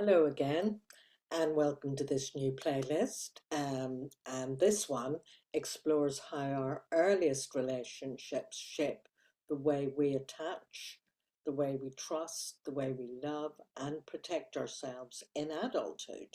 Hello again, and welcome to this new playlist. And this one explores how our earliest relationships shape the way we attach, the way we trust, the way we love, and protect ourselves in adulthood.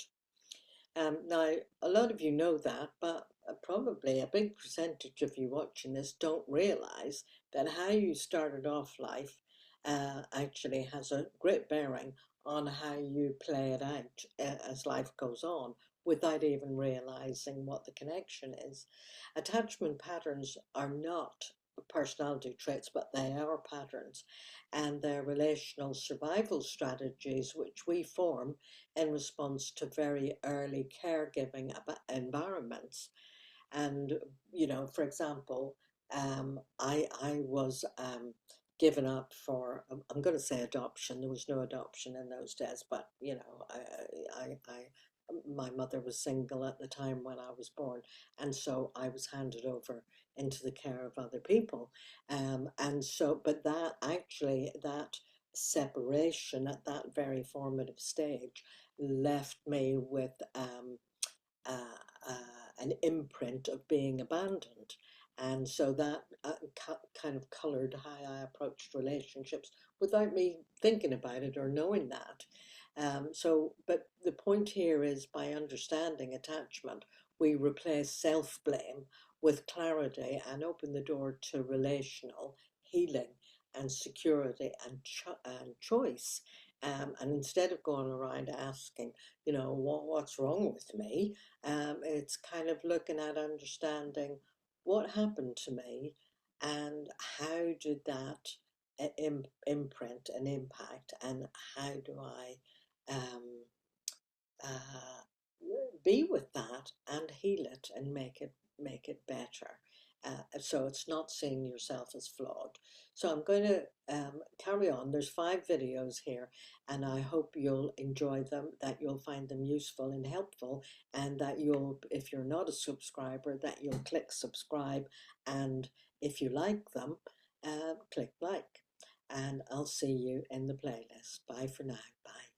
Now, a lot of you know that, but probably a big percentage of you watching this don't realize that how you started off life actually has a great bearing on how you play it out as life goes on without even realizing what the connection is. Attachment patterns are not personality traits, but they are patterns, and they're relational survival strategies which we form in response to very early caregiving environments. And, for example, I was given up for, I'm going to say adoption. There was no adoption in those days, but, my mother was single at the time when I was born, and so I was handed over into the care of other people. But that separation at that very formative stage left me with uh, an imprint of being abandoned. And so that kind of colored how I approached relationships without me thinking about it or knowing that. But the point here is by understanding attachment, we replace self blame with clarity and open the door to relational healing and security and choice. And instead of going around asking, what's wrong with me? It's kind of looking at understanding what happened to me and how did that imprint and impact, and how do I um, uh, be with that and heal it and make it better. So it's not seeing yourself as flawed. So I'm going to carry on. There's 5 videos here, and I hope you'll enjoy them, that you'll find them useful and helpful, and that you'll, if you're not a subscriber, that you'll click subscribe, and if you like them, click like. And I'll see you in the playlist. Bye for now. Bye.